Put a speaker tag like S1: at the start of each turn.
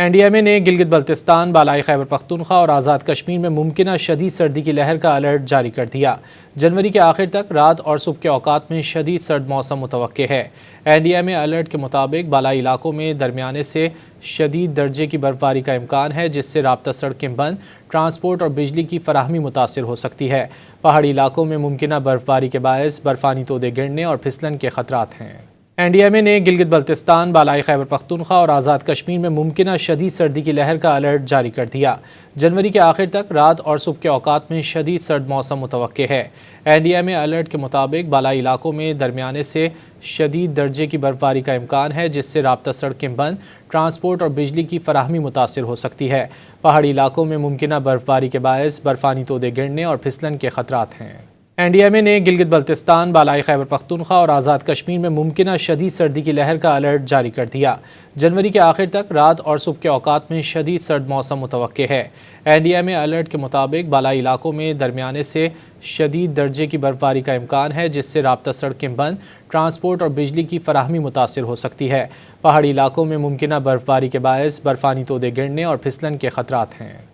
S1: NDMA نے گلگت بلتستان، بالائی خیبر پختونخوا اور آزاد کشمیر میں ممکنہ شدید سردی کی لہر کا الرٹ جاری کر دیا۔ جنوری کے آخر تک رات اور صبح کے اوقات میں شدید سرد موسم متوقع ہے۔ NDMA الرٹ کے مطابق بالائی علاقوں میں درمیانے سے شدید درجے کی برفباری کا امکان ہے، جس سے رابطہ سڑکیں بند، ٹرانسپورٹ اور بجلی کی فراہمی متاثر ہو سکتی ہے۔ پہاڑی علاقوں میں ممکنہ برفباری کے باعث برفانی تودے گرنے اور پھسلن کے خطرات ہیں۔ NDMA نے گلگت بلتستان، بالائی خیبر پختونخوا اور آزاد کشمیر میں ممکنہ شدید سردی کی لہر کا الرٹ جاری کر دیا۔ جنوری کے آخر تک رات اور صبح کے اوقات میں شدید سرد موسم متوقع ہے۔ NDMA الرٹ کے مطابق بالائی علاقوں میں درمیانے سے شدید درجے کی برفباری کا امکان ہے، جس سے رابطہ سڑکیں بند، ٹرانسپورٹ اور بجلی کی فراہمی متاثر ہو سکتی ہے۔ پہاڑی علاقوں میں ممکنہ برفباری کے باعث برفانی تودے گرنے اور پھسلن کے خطرات ہیں۔ NDMA نے گلگت بلتستان، بالائی خیبر پختونخوا اور آزاد کشمیر میں ممکنہ شدید سردی کی لہر کا الرٹ جاری کر دیا۔ جنوری کے آخر تک رات اور صبح کے اوقات میں شدید سرد موسم متوقع ہے۔ NDMA الرٹ کے مطابق بالائی علاقوں میں درمیانے سے شدید درجے کی برفباری کا امکان ہے، جس سے رابطہ سڑکیں بند، ٹرانسپورٹ اور بجلی کی فراہمی متاثر ہو سکتی ہے۔ پہاڑی علاقوں میں ممکنہ برفباری کے باعث برفانی تودے گرنے اور پھسلن کے خطرات ہیں۔